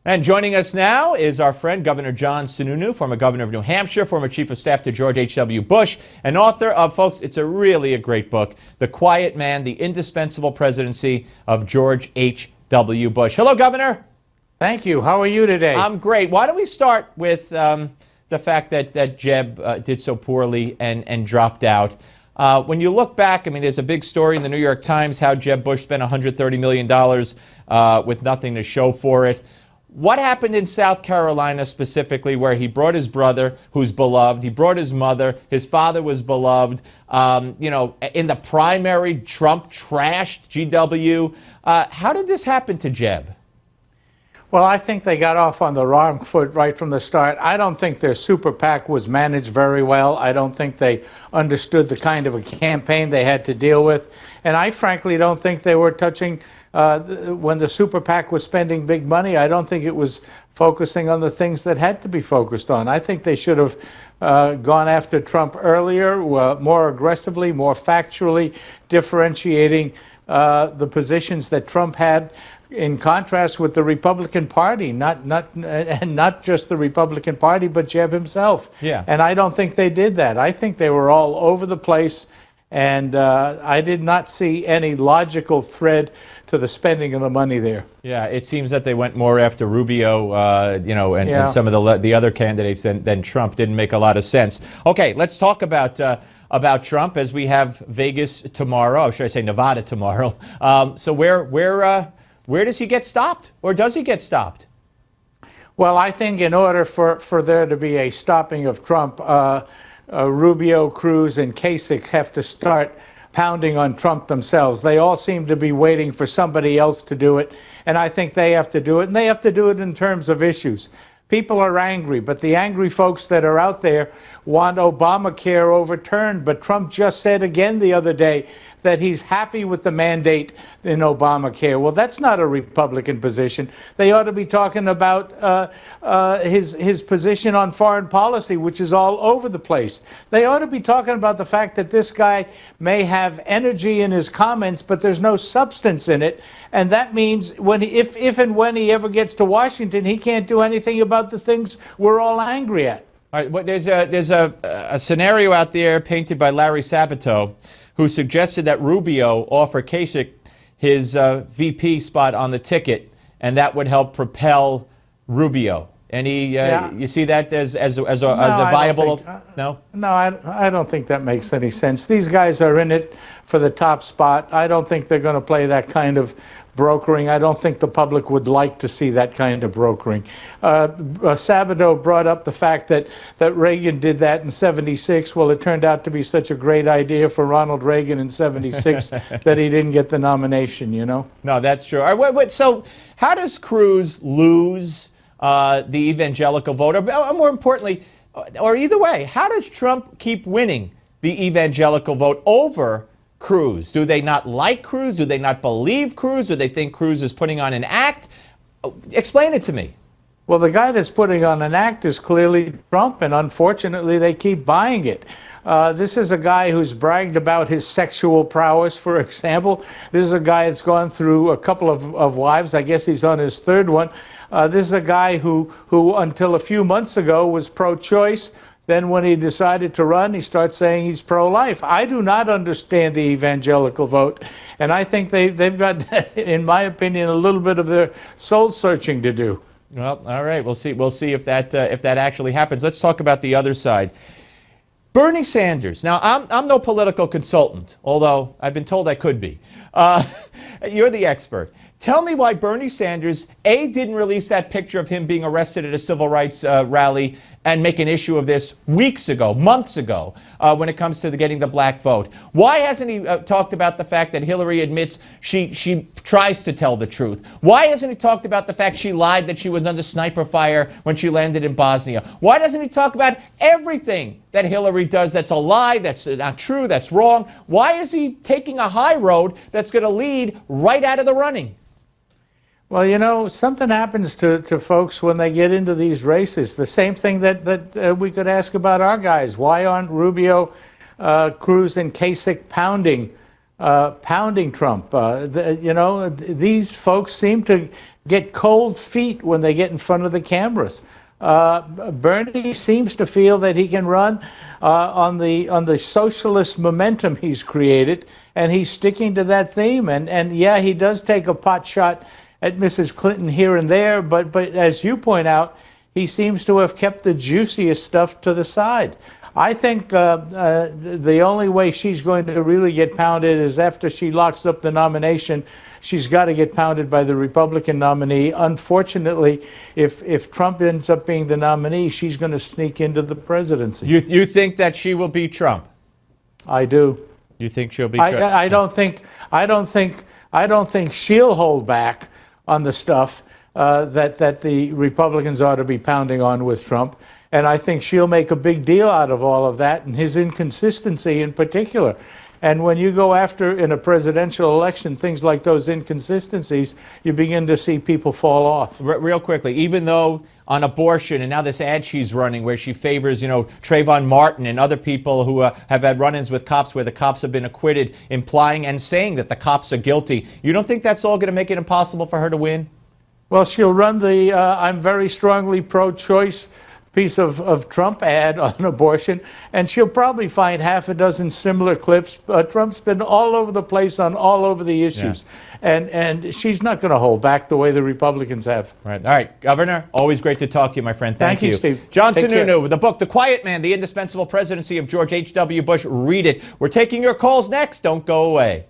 And joining us now is our friend Governor John Sununu, former governor of New Hampshire, former chief of staff to George H.W. Bush, and author of, folks, it's really a great book, The Quiet Man, The Indispensable Presidency of George H.W. Bush. Hello, Governor. Thank you. How are you today? I'm great. Why don't we start with the fact that Jeb did so poorly and dropped out. When you look back, I mean, there's a big story in the New York Times how Jeb Bush spent $130 million with nothing to show for it. What happened in South Carolina specifically, where he brought his brother, who's beloved, he brought his mother, his father was beloved, you know, in the primary, Trump trashed GW. How did this happen to Jeb? Well, I think they got off on the wrong foot right from the start. I don't think their super PAC was managed very well. I don't think they understood the kind of a campaign they had to deal with. And I frankly don't think they were touching, when the super PAC was spending big money, I don't think it was focusing on the things that had to be focused on. I think they should have gone after Trump earlier, more aggressively, more factually, differentiating the positions that Trump had, in contrast with the Republican Party, not just the Republican Party, but Jeb himself. Yeah. And I don't think they did that. I think they were all over the place, and I did not see any logical thread to the spending of the money there. Yeah, it seems that they went more after Rubio, you know, and some of the other candidates than Trump. Didn't make a lot of sense. Okay, let's talk about Trump as we have Vegas tomorrow. Or should I say Nevada tomorrow? So where does he get stopped, or does he get stopped? Well, I think in order for there to be a stopping of Trump, Rubio, Cruz, and Kasich have to start pounding on Trump themselves. They all seem to be waiting for somebody else to do it, and I think they have to do it, and they have to do it in terms of issues. People are angry, but the angry folks that are out there want Obamacare overturned. But Trump just said again the other day that he's happy with the mandate in Obamacare. Well, that's not a Republican position. They ought to be talking about his position on foreign policy, which is all over the place. They ought to be talking about the fact that this guy may have energy in his comments, but there's no substance in it. And that means if and when he ever gets to Washington, he can't do anything about the things we're all angry at. All right, well, there's a scenario out there painted by Larry Sabato, who suggested that Rubio offer Kasich his VP spot on the ticket, and that would help propel Rubio. Any, you see that as a viable? No? No, I don't think that makes any sense. These guys are in it for the top spot. I don't think they're going to play that kind of brokering. I don't think the public would like to see that kind of brokering. Sabato brought up the fact that Reagan did that in '76. Well, it turned out to be such a great idea for Ronald Reagan in '76 that he didn't get the nomination, you know? No, that's true. All right, wait, so how does Cruz lose the evangelical vote? Or more importantly, or either way, how does Trump keep winning the evangelical vote over Cruz? Do they not like Cruz? Do they not believe Cruz? Do they think Cruz is putting on an act? Explain it to me. Well, the guy that's putting on an act is clearly Trump, and unfortunately they keep buying it. This is a guy who's bragged about his sexual prowess, for example. This is a guy that's gone through a couple of wives. I guess he's on his third one. This is a guy who until a few months ago was pro-choice. Then when he decided to run, he starts saying he's pro-life. I do not understand the evangelical vote, and I think they've got, in my opinion, a little bit of their soul searching to do. Well, all right, we'll see. We'll see if that actually happens. Let's talk about the other side. Bernie Sanders. Now, I'm no political consultant, although I've been told I could be. You're the expert. Tell me why Bernie Sanders, A, didn't release that picture of him being arrested at a civil rights rally and make an issue of this weeks ago, months ago, when it comes to getting the black vote. Why hasn't he talked about the fact that Hillary admits she tries to tell the truth? Why hasn't he talked about the fact she lied that she was under sniper fire when she landed in Bosnia? Why doesn't he talk about everything that Hillary does that's a lie, that's not true, that's wrong? Why is he taking a high road that's going to lead right out of the running? Well, you know, something happens to folks when they get into these races. The same thing that we could ask about our guys. Why aren't Rubio, Cruz, and Kasich pounding Trump? You know, these folks seem to get cold feet when they get in front of the cameras. Bernie seems to feel that he can run on the socialist momentum he's created, and he's sticking to that theme. And yeah, he does take a pot shot at Mrs. Clinton here and there, but as you point out, he seems to have kept the juiciest stuff to the side. I think the only way she's going to really get pounded is after she locks up the nomination. She's got to get pounded by the Republican nominee. Unfortunately, if Trump ends up being the nominee, she's going to sneak into the presidency. You think that she will beat Trump? I do. You think she'll beat Trump? I don't think she'll hold back on the stuff that the Republicans ought to be pounding on with Trump. And I think she'll make a big deal out of all of that, and his inconsistency in particular. And when you go after, in a presidential election, things like those inconsistencies, you begin to see people fall off. Real quickly, even though on abortion and now this ad she's running where she favors, Trayvon Martin and other people who have had run-ins with cops where the cops have been acquitted, implying and saying that the cops are guilty, you don't think that's all going to make it impossible for her to win? Well, she'll run the I'm very strongly pro-choice piece of Trump ad on abortion, and she'll probably find half a dozen similar clips. Trump's been all over the place on all over the issues, and she's not going to hold back the way the Republicans have. Right. All right, Governor, always great to talk to you, my friend. Thank you. Steve. John Sununu with the book, The Quiet Man, The Indispensable Presidency of George H.W. Bush. Read it. We're taking your calls next. Don't go away.